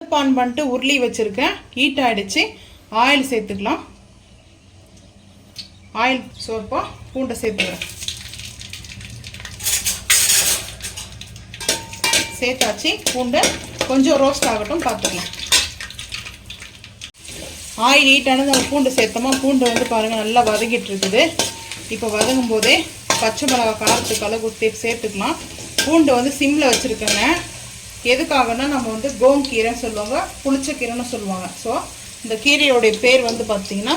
அடுப்பான் பண்ணிட்டு உருளி வச்சுருக்கேன். ஹீட் ஆகிடுச்சு. ஆயில் சேர்த்துக்கலாம். ஆயில் சோப்பா பூண்டை சேர்த்துக்கிறேன். சேர்த்தாச்சு. பூண்டை கொஞ்சம் ரோஸ்ட் ஆகட்டும், பார்த்துக்கலாம். ஆயில் ஹீட் ஆனது அந்த பூண்டு சேர்த்தோமா, பூண்டு வந்து பாருங்கள் நல்லா வதங்கிட்டு இருக்குது. இப்போ வதங்கும் போதே பச்சை மிளகா காரத்துக்கு அளவு சேர்த்துக்கலாம். பூண்டு வந்து சிம்மில் வச்சுருக்கேங்க. எதுக்காகனா நம்ம வந்து கோங்கீரைன்னு சொல்லுவாங்க, புளிச்ச கீரைன்னு சொல்லுவாங்க. ஸோ இந்த கீரையோடைய பேர் வந்து பார்த்திங்கன்னா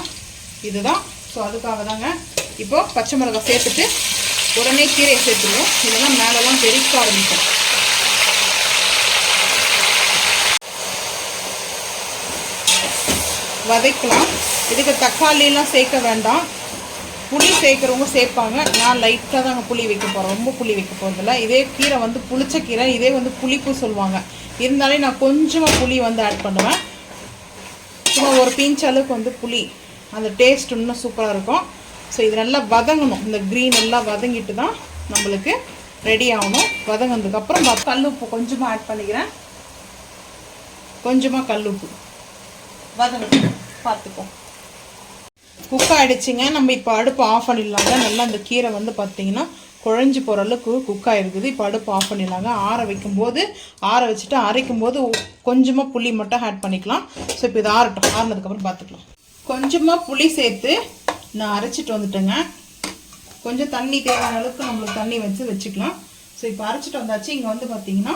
இதுதான். ஸோ அதுக்காக தாங்க. இப்போது பச்சை மிளகாய் சேர்த்துட்டு உடனே கீரையை சேர்த்துருவோம். இதெல்லாம் மேலெல்லாம் தெரிக்க ஆரம்பிக்கும். வதக்கலாம். இதுக்கு தக்காளியெல்லாம் சேர்க்க வேண்டாம். புளி சேர்க்குறவங்க சேர்ப்பாங்க. நான் லைட்டாக தாங்க புளி வைக்க போகிறேன், ரொம்ப புளி வைக்க போகிறதில்ல. இதே கீரை வந்து புளிச்ச கீரை, இதே வந்து புளிப்பு சொல்லுவாங்க. இருந்தாலே நான் கொஞ்சமாக புளி வந்து ஆட் பண்ணுவேன். சும்மா ஒரு பிஞ்ச் அளவுக்கு வந்து புளி, அந்த டேஸ்ட் இன்னும் சூப்பராக இருக்கும். ஸோ இது நல்லா வதங்கணும். இந்த க்ரீன் எல்லாம் வதங்கிட்டு தான் நம்மளுக்கு ரெடி ஆகணும். வதங்கினதுக்கப்புறம் கல் உப்பு கொஞ்சமாக ஆட் பண்ணிக்கிறேன். கொஞ்சமாக கல் உப்பு வதங்கணும், பார்த்துப்போம். குக் ஆகிடுச்சிங்க. நம்ம இப்போ அடுப்பு ஆஃப் பண்ணிடலாங்க. நல்லா அந்த கீரை வந்து பார்த்திங்கன்னா குழஞ்சி போகிற அளவுக்கு குக் ஆகிருக்குது. இப்போ அடுப்பு ஆஃப் பண்ணிடலாங்க. ஆற வைக்கும்போது ஆற வச்சுட்டு அரைக்கும் போது கொஞ்சமாக புளி மட்டும் ஆட் பண்ணிக்கலாம். ஸோ இப்போ இது ஆறட்டும். ஆறினதுக்கப்புறம் பார்த்துக்கலாம். கொஞ்சமாக புளி சேர்த்து நான் அரைச்சிட்டு வந்துட்டேங்க. கொஞ்சம் தண்ணி தேவையான அளவுக்கு நம்மளுக்கு தண்ணி வச்சுக்கலாம். ஸோ இப்போ அரைச்சிட்டு வந்தாச்சு. இங்கே வந்து பார்த்திங்கன்னா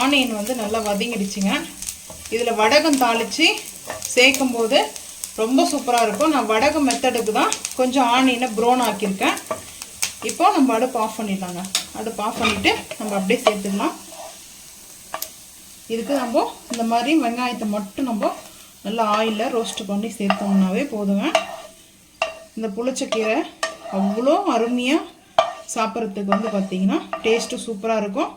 ஆனியன் வந்து நல்லா வதங்கிடுச்சுங்க. இதில் வடகம் தாளித்து சேர்க்கும் போது ரொம்ப சூப்பராக இருக்கும். நான் வடகம் மெத்தடுக்கு தான் கொஞ்சம் ஆனியனை ப்ரௌன் ஆக்கியிருக்கேன். இப்போ நம்ம அடுப்பு ஆஃப் பண்ணிடலாங்க. அடுப்பு ஆஃப் பண்ணிவிட்டு நம்ம அப்படியே சேர்த்துக்கலாம். இதுக்கு நம்ம இந்த மாதிரி வெங்காயத்தை மட்டும் நம்ம நல்லா ஆயிலில் ரோஸ்ட் பண்ணி சேர்த்தோம்னாவே போதுங்க. இந்த புளிச்சக்கீரை அவ்வளோ அருமையாக சாப்பிட்றதுக்கு வந்து பார்த்திங்கன்னா டேஸ்ட்டு சூப்பராக இருக்கும்.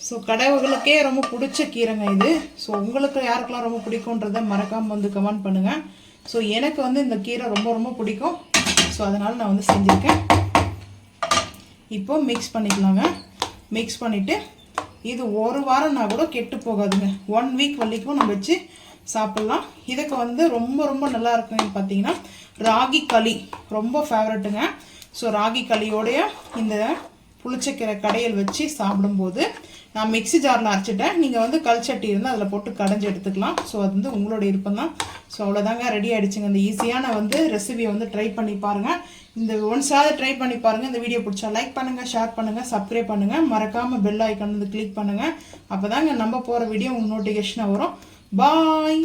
ஸோ கடவுளுக்கே ரொம்ப பிடிச்ச கீரைங்க இது. ஸோ உங்களுக்கு யாருக்கெல்லாம் ரொம்ப பிடிக்குன்றதை மறக்காமல் வந்து கமெண்ட் பண்ணுங்கள். ஸோ எனக்கு வந்து இந்த கீரை ரொம்ப ரொம்ப பிடிக்கும். ஸோ அதனால் நான் வந்து செஞ்சுருக்கேன். இப்போது மிக்ஸ் பண்ணிக்கலாங்க. மிக்ஸ் பண்ணிவிட்டு இது ஒரு வாரம்னா கூட கெட்டு போகாதுங்க. 1 வீக் வரைக்கும் நம்ம வச்சு சாப்பிட்லாம். இதுக்கு வந்து ரொம்ப ரொம்ப நல்லா இருக்குன்னு பார்த்தீங்கன்னா ராகி களி ரொம்ப ஃபேவரட்டுங்க. ஸோ ராகி களியோடைய இந்த புளிச்சக்கீரை கடையல் வச்சு சாப்பிடும்போது நான் மிக்ஸி ஜாரில் அரைச்சிட்டேன். நீங்கள் வந்து கல்சட்டி இருந்தால் அதில் போட்டு கடைஞ்சி எடுத்துக்கலாம். ஸோ அது வந்து உங்களோட விருப்பம் தான். ஸோ அவ்வளோதாங்க, ரெடி ஆகிடுச்சுங்க. இந்த ஈஸியான வந்து ரெசிபியை வந்து ட்ரை பண்ணி பாருங்கள். இந்த ஒன்ஸாவது ட்ரை பண்ணி பாருங்கள். இந்த வீடியோ பிடிச்சா லைக் பண்ணுங்கள், ஷேர் பண்ணுங்கள், சப்ஸ்கிரைப் பண்ணுங்கள். மறக்காமல் பெல் ஐக்கான் வந்து கிளிக் பண்ணுங்கள். அப்போ தாங்க நம்ம போகிற வீடியோ உங்களுக்கு நோட்டிஃபிகேஷனாக வரும். பாய்.